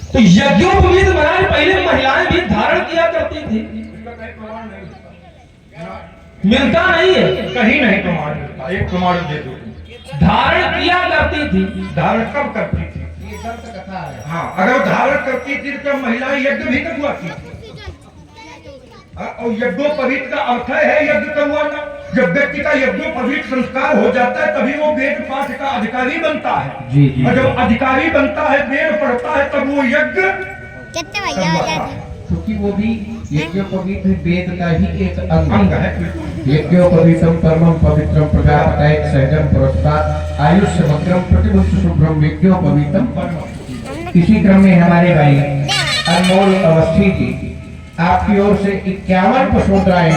तो यज्ञोपवीत बनाए पहले महिलाएं भी धारण किया करती थी, मिलता नहीं है, कहीं नहीं प्रमाण मिलता। एक प्रमाण दे दो। धारण किया करती थी। धारण कब करती थी? हाँ, अगर धारण करती थी तो महिलाएं यज्ञ भी करवाती थी। और यज्ञोपवीत का अर्थ है यज्ञ करवाना। जब व्यक्ति का यज्ञोपवीत संस्कार हो जाता है तभी वो वेद पाठ का अधिकारी बनता है। जी, जी। और जब अधिकारी बनता है, वेद पढ़ता है, तब वो यज्ञ करवाता है। क्योंकि वो भी यज्ञोपवीत वेद का ही एक अंग है। यज्ञोपवीतम परमं पवित्रम प्रजापतये सहजम पुरस्कार आयुष्यमग्रम प्रतिमुच्च शुभ्रम यज्ञोपवीतम परमं। इसी क्रम में हमारे भाई अनमोल अवस्थी जी आपकी ओर से 51 पुष्पोत्तराएं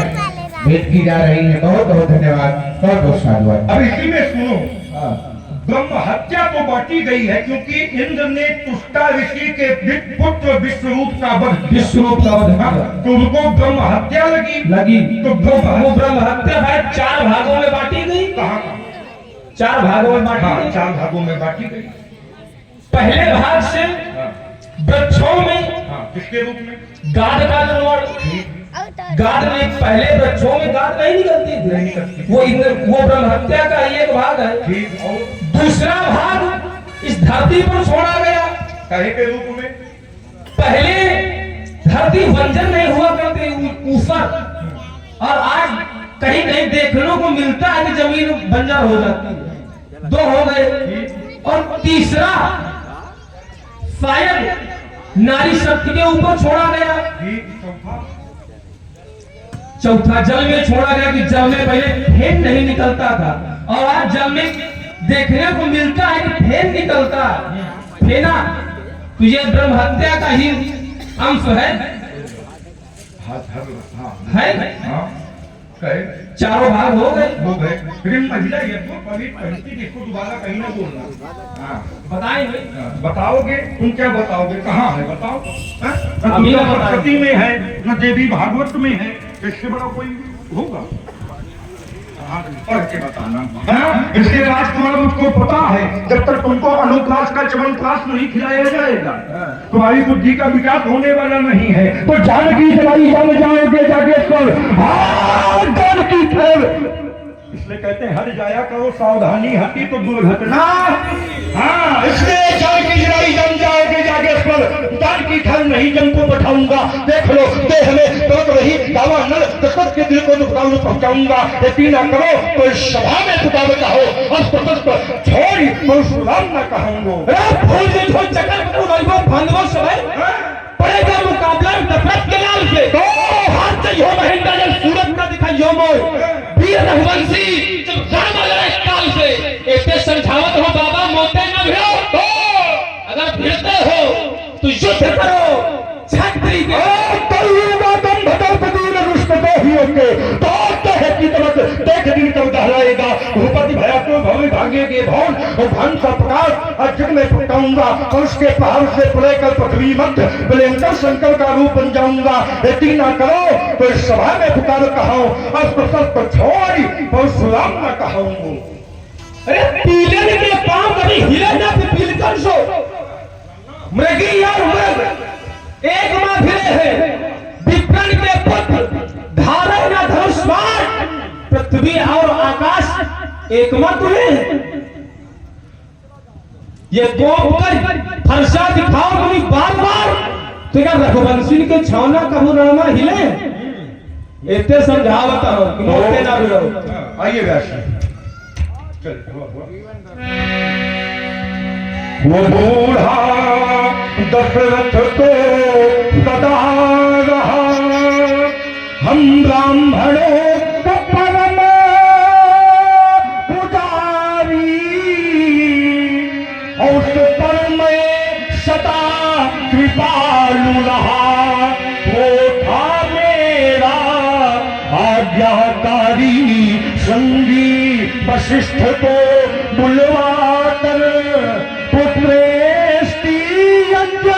भेंट की जा रही है। बहुत बहुत धन्यवाद, बहुत बहुत साधुवाद। अब इसी में सुनो, ब्रह्म हत्या तो बांटी गई है क्योंकि इंद्र ने तुष्टा ऋषि के पुत्र विश्वरूप का वध, तो उनको ब्रह्म हत्या लगी। तो ब्रह्म हत्या है 4 भागों में बांटी गई। कहाँ? 4 भागों में बांटी गई। 4 भागों में बांटी गई। पहले भाग से वृक्षों में किसके रूप में? गाद का निर्माण। गाद में पहले वृक्षों में गाद नहीं निकलती थी, वो ब्रह्म हत्या का ही एक भाग है। दूसरा भाग इस धरती पर छोड़ा गया। कहे के रूप में? पहले धरती बंजर नहीं हुआ करती ऊपर, और आज कहीं कहीं देखने को मिलता है कि जमीन बंजर हो जाती है। 2 हो गए। और तीसरा शायद नारी शक्ति के ऊपर छोड़ा गया। चौथा जल में छोड़ा गया कि जल में पहले फेन नहीं निकलता था, और आज जल में देखने को मिलता है कि फेन निकलता है। फेना तो ये ब्रह्म हत्या का ही अंश है। चारों भाग हो गए। फिर महिला यज्ञोपवीत पहनती थी, इसको दोबारा कहीं ना बोलना। बताएंगे, बताओगे? तुम क्या बताओगे? कहाँ है बताओ? अभी न सरस्वती में है, न देवी भागवत में है, इससे बड़ा कोई होगा? पढ़ के बताना। इसके राजकुमार मुझको पता है, जब तक तुमको अनुप्रास का च्यवनप्राश नहीं खिलाया जाएगा तुम्हारी बुद्धि का विकास होने वाला नहीं है। तो जानकी चलाई जम जाओगे जागेश्वर, जानकी ठहर। इसलिए कहते हैं हर जाया करो सावधानी, हटी तो दुर्घटना। हाँ, इसलिए जानकी चलाई जम जाओगे जागेश्वर, जानकी ठहर नहीं जम को बैठाऊंगा। देख लो देह में तड़प रही दावा नल दशरथ के दिल को नुकसान पहुंचाऊंगा। यदि ना करो तो इस सभा में खुदावे कहो, और छोड़ी परशुराम न कहूंगा। पड़ेगा मुकाबला दशरथ के लाल से। तो हाथ से हो महेंद्र जल सूरज का दिखाइयो मोर, वीर रघुवंशी जब राम लड़ा इस काल से। ऐसे समझावत हो बाबा, मोते न भिड़ो। तो अगर भिड़ते हो तो युद्ध करो छत्री के। करूंगा तुम भटोपति रुष्ट तो ही होंगे, तो है की तरफ देख दिन कब दहलाएगा। भूपति भया तो भव भागेगे भवन, और धन का प्रकाश और जग में फटकाऊंगा। और उसके पहाड़ से पड़े कर पृथ्वी मध्य विलंकर शंकर का रूप बन जाऊंगा। यदि ना करो तो इस सभा में पुकार कहाऊं, और प्रसन्न छोड़ी परशुराम न कहूंगा। अरे पीले के पांव कभी हिले ना पीलकन सो। मृगी और मृग एक मां भिड़े हैं, विप्रण के पुत्र धारे ना धनुष बाण। पृथ्वी और आकाश एक मत में। ये गोपकर फरसा दिखाओ कभी बार बार, तो क्या रघुवंशी के छावना कहूं रामा हिले। इतने समझावत हो कि मोते ना भिड़ो। आइए व्यास वो बूढ़ा दशरथ को सदा रहा, हम ब्राह्मणों का परम पुजारी, और उस पर मैं सदा कृपालु रहा। वो था मेरा आज्ञाकारी संगी, वशिष्ठ को बुलवाकर पुत्रेष्टि यज्ञ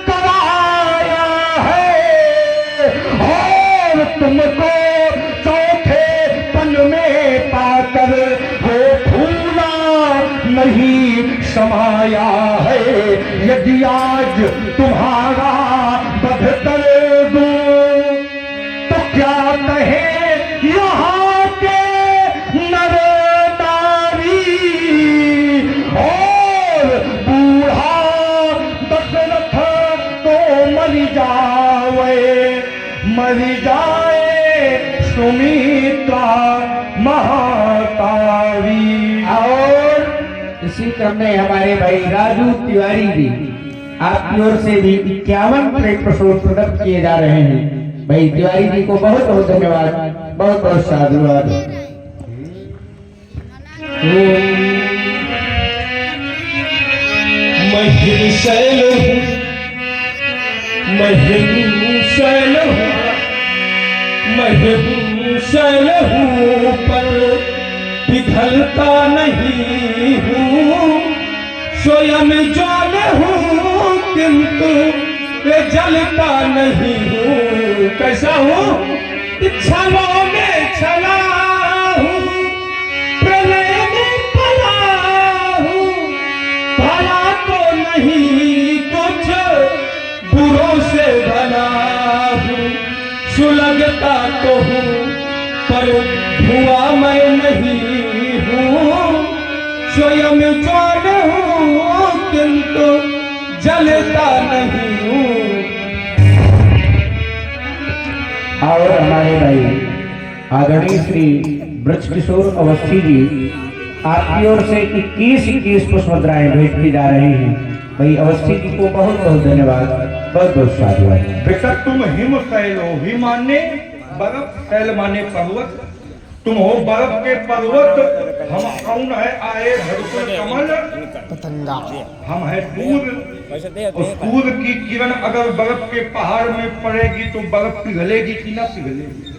कराया है। और तुमको चौथे पन में पाकर वो फूला नहीं समाया है। यदि आज तुम्हारा वध कर दूं, तो क्या कहे यहाँ के नर नारी, और बूढ़ा दशरथ तो मर जाए सुमित्रा महातारी। और इसी क्रम में हमारे भाई राजू तिवारी जी आपकी ओर से भी 51 प्लेट प्रसाद प्रदत्त किए जा रहे हैं। भाई तिवारी जी को बहुत बहुत धन्यवाद, बहुत बहुत साधुवाद। महिषैल हूँ पर पिघलता नहीं हूँ, स्वयं ज्वाल हूँ किंतु जलता नहीं हूँ। कैसा हूँ? छलों में छला हूँ, प्रलय में पला हूँ, भला तो नहीं कुछ बुरों से भला हूँ, सुलगता तो हूँ पर धुआं मैं नहीं हूँ, स्वयं ज्वाल हूँ किंतु जलता नहीं हूँ। और हमारे भाई आदरणीय श्री ब्रज किशोर अवस्थी जी आपकी ओर से 21 पुष्प मुद्राएं भेंट की जा रही हैं। भाई अवस्थी जी को बहुत बहुत धन्यवाद, बहुत बहुत साधुवाद। बेटा तुम हिम शैल हो, हिम माने बर्फ, शैल माने पर्वत, तुम हो बर्फ के पर्वत, हम कौन है आए धरती कमल, पतंगा हम है सूर्य। उस सूर्य की किरण अगर बर्फ के पहाड़ में पड़ेगी तो बर्फ पिघलेगी कि ना पिघलेगी?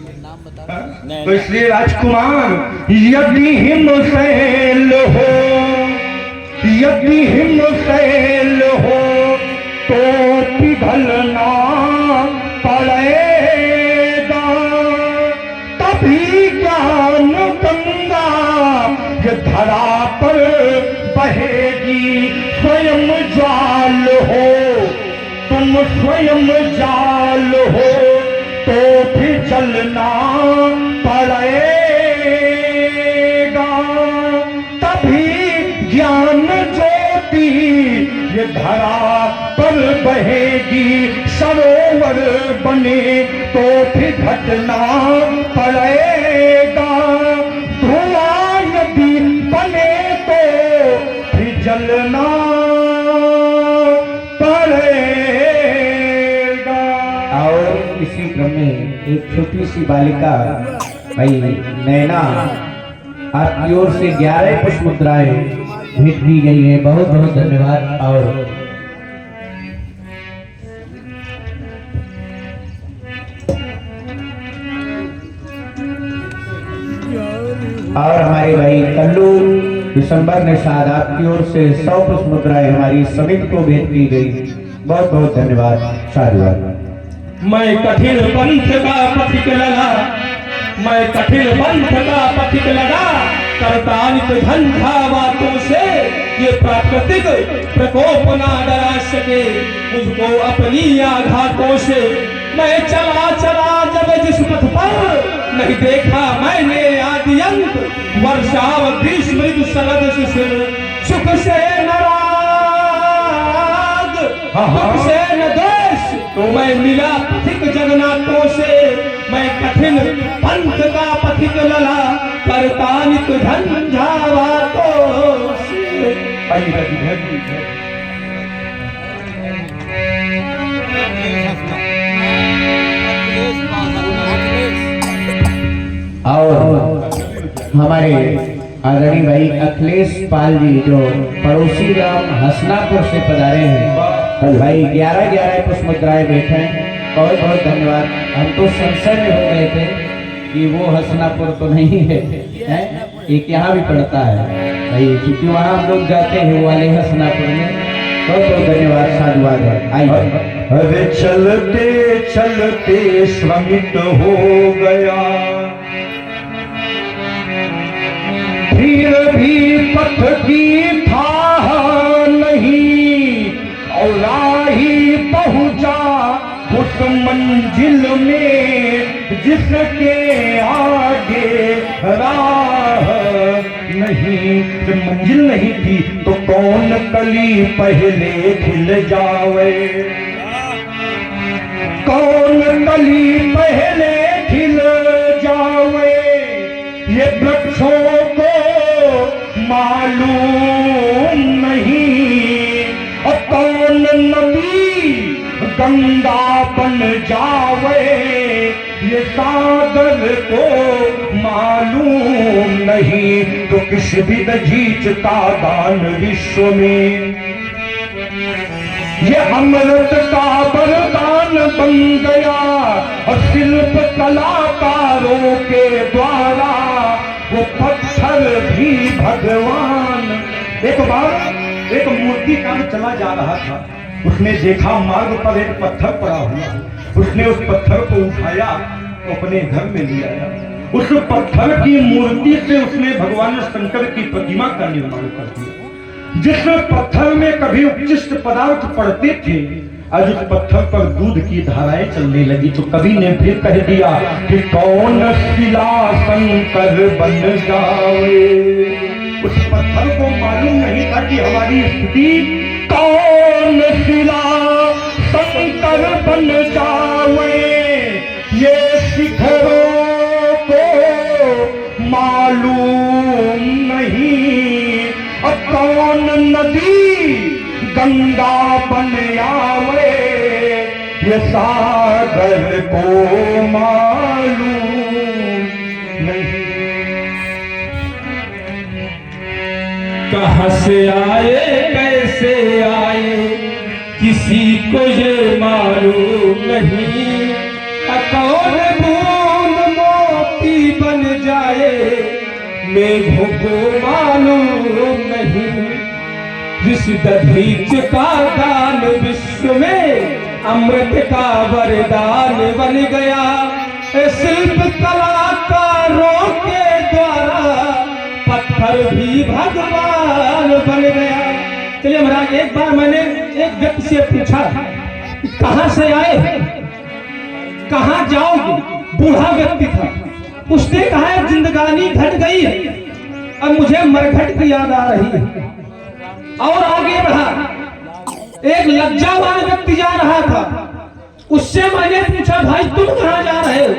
तो इसलिए राजकुमार यदि हिम शैल हो, यदि हिम शैल हो तो पिघलना पड़ेगा, तभी ज्ञान गंगा ये धरा पर बहेगी। स्वयं ज्वाल हो तुम, स्वयं जाल हो तो भी जलना पड़ेगा, तभी ज्ञान ज्योति ये धरा पर बहेगी। सरोवर बने तो भी घटना पड़ेगा, धुआं यदि बने तो भी जलना पड़ेगा। और इसी क्रम में एक छोटी सी बालिका भाई नैना आपकी ओर से 11 पुष्प मुद्राएं भेंट की गई है। बहुत बहुत धन्यवाद। और हमारे भाई कल्लू दिसंबर निषाद आपकी ओर से 100 पुष्प मुद्राएं हमारी समिति को भेंट की गई। बहुत बहुत धन्यवाद, साधुवाद। मैं कठिन पंथ का पथिक लगा, मैं कठिन पंथ का पथिक लगा, करतानित झंझावातों से ये प्राकृतिक प्रकोप ना डरा सके मुझको अपनी आघातों से। मैं चला चला जब जिस पथ पर नहीं देखा मैंने आदि अंत, वर्षाव ग्रीष्म ऋतु शरद शिशिर, सुख से न राग दुख से न द्वेष, तो मैं मिला पथिक जगन्नाथों से। मैं कठिन पंथ का पथिक लला, करतानित झंझावातों से। और हमारे आदरणीय भाई अखिलेश पाल जी जो पड़ोसी गांव हसनापुर से पधारे हैं, भाई 11 पुष्प मुद्राएं बैठे। बहुत बहुत धन्यवाद। हम तो संशय में हो गए थे कि वो हसनापुर तो नहीं है, एक यहाँ भी पड़ता है भाई, क्योंकि वहाँ हम लोग जाते हैं वो वाले हसनापुर में। बहुत बहुत धन्यवाद, साधुवाद है। आइए। अरे चलते चलते श्रमित हो गया, फिर भी पथ की था नहीं, और राही मंजिल में जिसके आगे राह नहीं, जब मंजिल नहीं थी तो कौन कली पहले खिल जावे, कौन कली पहले खिल जावे, ये वृक्षों को मालूम नहीं। और कौन नदी गंगा बन जावे, ये सागर को मालूम नहीं। तो किस विद जीतता दान विश्व में, ये अमृत का वरदान बन गया। और शिल्प कलाकारों के द्वारा वो पत्थर भी भगवान। एक बार एक मूर्तिकार चला जा रहा था, उसने देखा मार्ग पर एक पत्थर पड़ा हुआ, उसने उस पत्थर को उठाया, अपने घर में ले आया। उस पत्थर की मूर्ति से उसने भगवान शंकर की प्रतिमा का निर्माण कर दिया। जिस पत्थर में कभी उच्चिष्ट पदार्थ पड़ते थे, आज उस पत्थर पर दूध की धाराएं चलने लगी। तो कवि ने फिर कह दिया कि कौन शिला शंकर बन जावे। उस पत्थर को मालूम नहीं था कि हमारी स्थिति कौन शिला शंकर बन जावे, ये शिखरों को मालूम नहीं। और कौन नदी गंगा बन आवे, ये सागर को मालूम नहीं। कहां से आए कैसे आए किसी को ये मालूम नहीं। कौन बूंद मोती बन जाए मेघों को मालूम नहीं। जिस दधीच का दान विश्व में अमृत का वरदान बन गया। शिल्प कलाकारों के द्वारा पत्थर भी भगवान बन गया। चलिए महाराज, एक बार मैंने एक व्यक्ति से पूछा कहां से आए, कहां जाओगे। बूढ़ा व्यक्ति था, उसने कहा जिंदगानी घट गई है, अब मुझे मरघट की याद आ रही है। और आगे बढ़ा, एक लज्जावान व्यक्ति जा रहा था, उससे मैंने पूछा भाई तुम कहां जा रहे हो।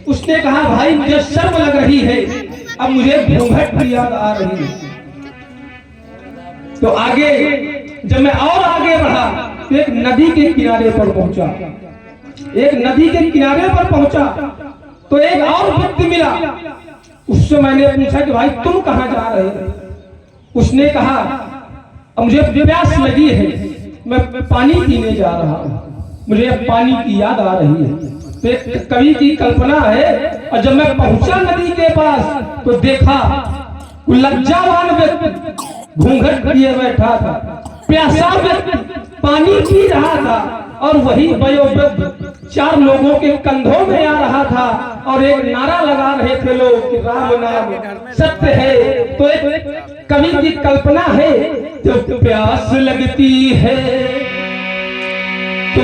उसने कहा भाई मुझे शर्म लग रही है, अब मुझे घूंघट की याद आ रही है। तो आगे जब मैं और आगे बढ़ा तो एक नदी के किनारे पर पहुंचा। एक नदी के किनारे पर पहुंचा तो एक और व्यक्ति मिला, उससे मैंने पूछा कि भाई तुम कहां जा रहे हो। उसने कहा मुझे प्यास लगी है, मैं पानी पीने जा रहा हूं, मुझे पानी की याद आ रही है। तो एक कवि की कल्पना है। और जब मैं पहुंचा नदी के पास तो देखा लज्जावान व्यक्ति घूंघट किए बैठा था, प्यासा व्यक्ति पानी पी रहा था, और वही वयोवृद्ध चार लोगों के कंधों में आ रहा था और एक नारा लगा रहे थे लोग कि राम नाम सत्य है। तो एक कवि की कल्पना है, जब प्यास लगती है तो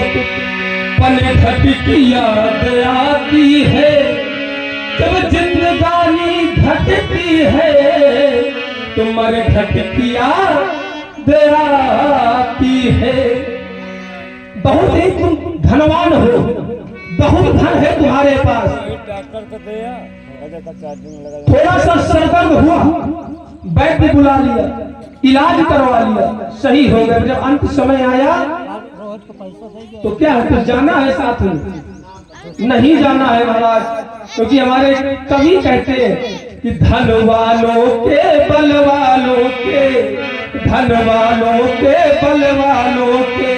पनघट की याद आती है, जब जिंदगानी घटती है तो मरघट की याद आती है। बहुत ही तुम धनवान हो, बहुत धन है तुम्हारे पास, थोड़ा सा सरदर्द हुआ, वैद्य बुला लिया, इलाज करवा लिया, सही हो गया। जब अंत समय आया तो क्या है, तो जाना है साथ में, नहीं जाना है महाराज, क्योंकि हमारे कवि कहते हैं कि धन वालों के बल वालों के, धन वालों के बल वालों के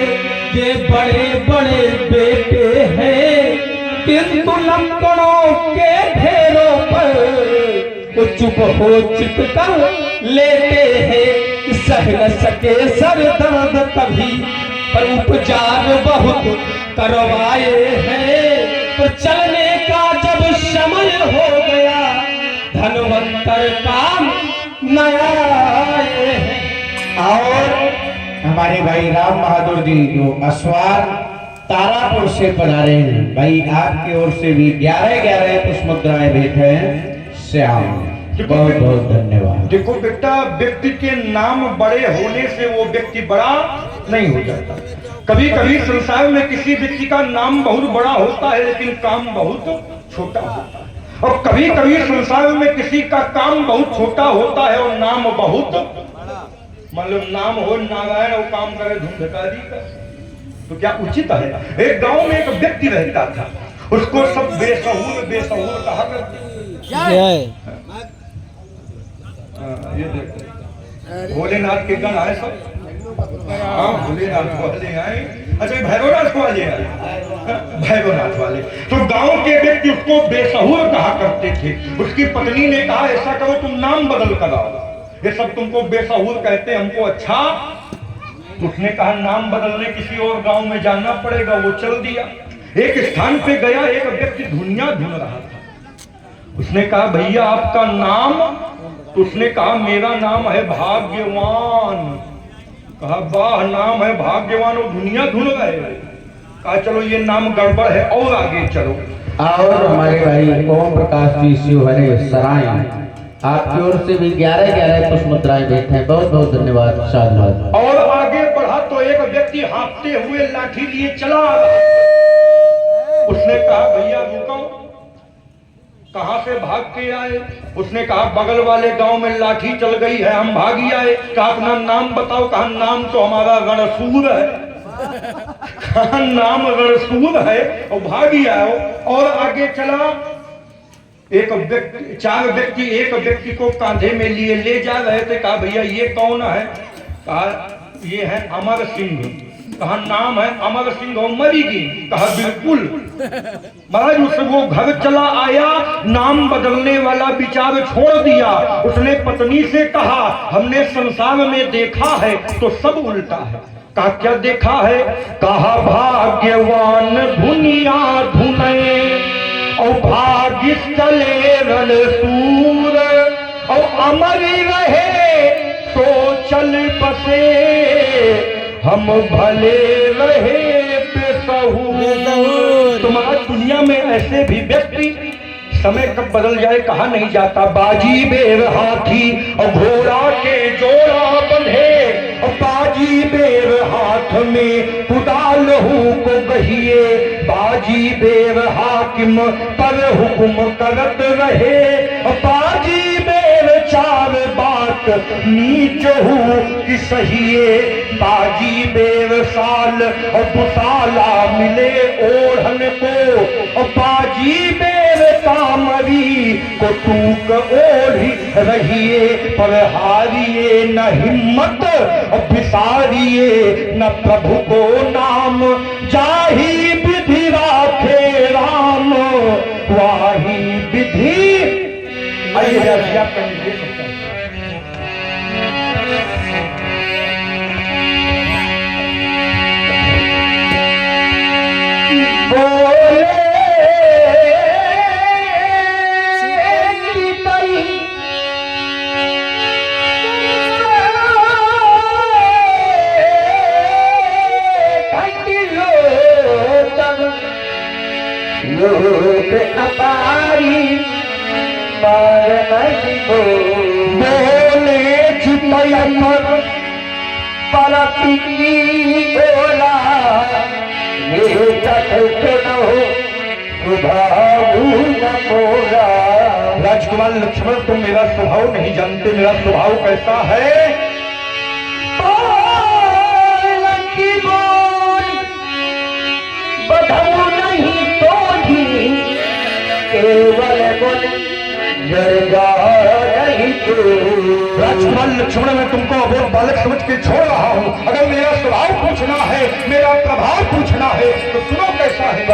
ये बड़े बड़े बेटे हैं, किंतु लंगड़ों के ढेरों पर वो चुप हो चित कर लेते हैं। सह न सके सर दर्द कभी, पर उपचार बहुत करवाए हैं। तो चलने का जब समय हो गया, धनवंतर काम नया आए हैं। और हमारे भाई राम बहादुर जी जो अश्वार तारापुर से पधारे हैं भाई, आपकी ओर से भी 11-11 पुष्प मुद्राएं भेंट हैं श्याम, बहुत बहुत धन्यवाद। देखो बेटा, व्यक्ति के नाम बड़े होने से वो व्यक्ति बड़ा नहीं हो जाता। कभी कभी संसार में किसी व्यक्ति का नाम बहुत बड़ा होता है लेकिन काम बहुत छोटा होता है, और कभी कभी संसार में किसी का काम बहुत छोटा होता है और नाम बहुत, मतलब नाम हो नारायण और काम करे धूमधकारी का, तो क्या उचित है? एक गांव में एक व्यक्ति रहता था, उसको सब बेसहूर बेसहूर कहा करते। ये देखो भोलेनाथ के गण आए सब, हाँ भोलेनाथ वाले आए, अच्छा भैरवनाथ वाले आए, भैरवनाथ वाले। तो गांव के व्यक्ति उसको बेसहूर कहा करते थे। उसकी पत्नी ने कहा ऐसा करो तुम नाम बदल कर आओ, ये सब तुमको बेसहूर कहते हमको अच्छा। तो उसने कहा नाम बदलने किसी और गांव में जाना पड़ेगा। वो चल दिया, एक स्थान पे गया, एक व्यक्ति धुनिया धुन रहा था। उसने कहा भैया आपका नाम? तो उसने कहा मेरा नाम है भाग्यवान। कहा वाह नाम है भाग्यवान और दुनिया धुन रहे। कहा चलो ये नाम गड़बड़ है और आगे चलो। और हमारे भाई ओम प्रकाश जी शिवहरे सराय, आपकी ओर से भी 11-11 पुष्प मुद्राएं भेंट हैं, बहुत बहुत धन्यवाद साधुवाद। और आगे बढ़ा तो एक व्यक्ति हाँफते हुए लाठी लिए चला। उसने कहा भैया रुको, कहां से भाग के आए? उसने कहा बगल वाले गांव में लाठी चल गई है, हम भागी आए। कहा अपना नाम बताओ। कहा नाम तो हमारा रणसूर है। कहा नाम रणसूर है और भागी आओ। और आगे चला, एक व्यक्ति, 4 व्यक्ति एक व्यक्ति को कांधे में लिए ले जा रहे थे। कहा भैया ये कौन है? कहा ये है अमर सिंह। कहा नाम है अमर सिंह और मरीगी। कहा बिल्कुल। महाराज उससे वो घर चला आया, नाम बदलने वाला विचार छोड़ दिया। उसने पत्नी से कहा हमने संसार में देखा है तो सब उल्टा है। कहा क्या देखा है? कहा भाग्यवान दुनिया धुने और भाग्य चले रणसूर और अमर रहे तो चल बसे हम भले रहे बेसहूर। तुम्हारा दुनिया में ऐसे भी व्यक्ति समय कब बदल जाए कहा नहीं जाता। बाजी बेर हाथी और घोड़ा के जोड़ा बंधे और बाजी बेर हाथ में कुदाल हूँ को कहिए। बाजी बेर हाकिम पर हुक्म करत रहे और बाजी बेर 4 बात नीच हूँ कि सहिए। बाजी बेर साल और दुसाला मिले ओढ़न को और बाजी बेर कामरी को टूक ओढ़ी रहिए। पर हारिए न हिम्मत और बिसारिए न प्रभु को नाम। जाही विधि राखे राम वाही विधि। बोले लोग अपारी बोले चितयन परती बोला ये राजकुमार लक्ष्मण तुम मेरा स्वभाव नहीं जानते। मेरा स्वभाव कैसा है? बधाऊ नहीं तो ही केवल गुण नहीं तो। राजकुमार लक्ष्मण मैं तुमको अबोध बालक समझ के छोड़ रहा हूँ। अगर मेरा स्वभाव पूछना है, मेरा प्रभाव पूछना है तो सुनो कैसा है।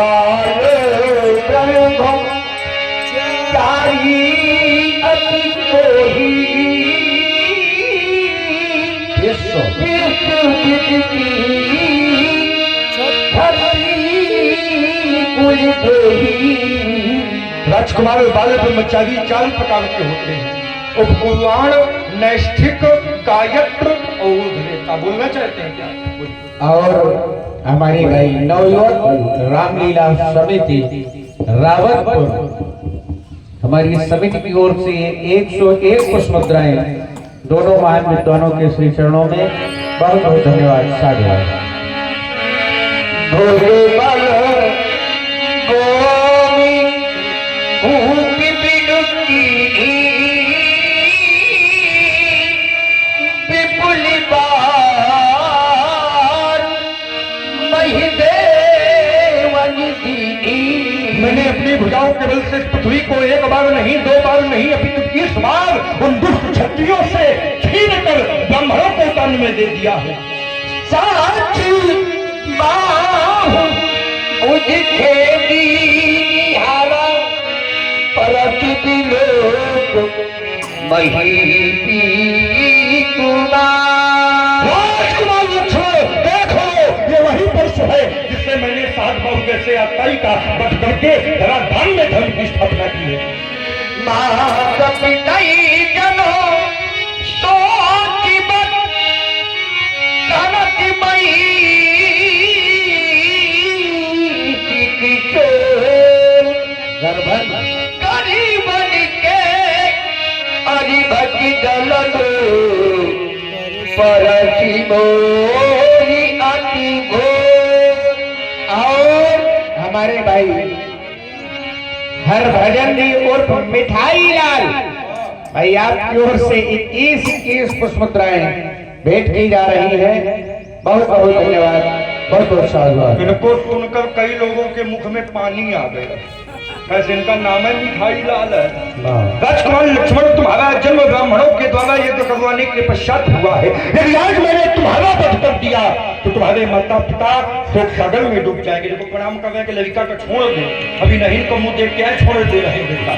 राजकुमार बालक ब्रह्मचारी 4 प्रकार के होते हैं। उपपुराण, नैष्ठिक, गायत्र और उद्धरेता। बोलना चाहते हैं क्या? और हमारे भाई नवयुवक रामलीला समिति रावतपुर, हमारी समिति की ओर से 101 पुष्प मुद्राएं दोनों महान विद्वानों के श्री चरणों में बहुत बहुत धन्यवाद। साधुवाद। मैंने अपनी भुजाओं के बल से पृथ्वी को एक बार नहीं, दो बार नहीं, अभी इस बार उन दुष्ट क्षत्रियों से छीन कर ब्राह्मणों को तन में दे दिया है। साची बाहु उजखे दीहारा प्रतिदिलोक महीपी कुमार। राजकुमार लक्ष्मण देखो, ये वही परश है जिससे मैंने सात बाहु जैसे अत्याई का वध करके धराधाम में धर्म की स्थापना की है। माँ कपितई जनो सोची बत कनक मई किशोर गर्भन गरीबन के अरिभति दलनो परसी मोरी अति घोर। और हमारे भाई हरभजन जी उर्फ मिठाई लाल भाई, आपकी ओर से 21 पुष्प मुद्राएं भेंट की जा रही है। बहुत बहुत धन्यवाद, बहुत बहुत साधुवाद। इनको सुनकर कई लोगों के मुख में पानी आ गया। कैसे इनका नाम है मिठाई लाल है। राजकुमार लक्ष्मण, तुम्हारा जन्म ब्राह्मणों के द्वारा यज्ञ करवाने के पश्चात हुआ है। यदि आज मैंने तुम्हारा वध कर दिया तो तुम्हारे माता पिता शोक सागर में डूब जाएंगे। देखो प्रणाम कर रहे हैं कि लड़का को छोड़ दे, अभी नहीं तो मुंह देख के छोड़ दे रहे बेटा।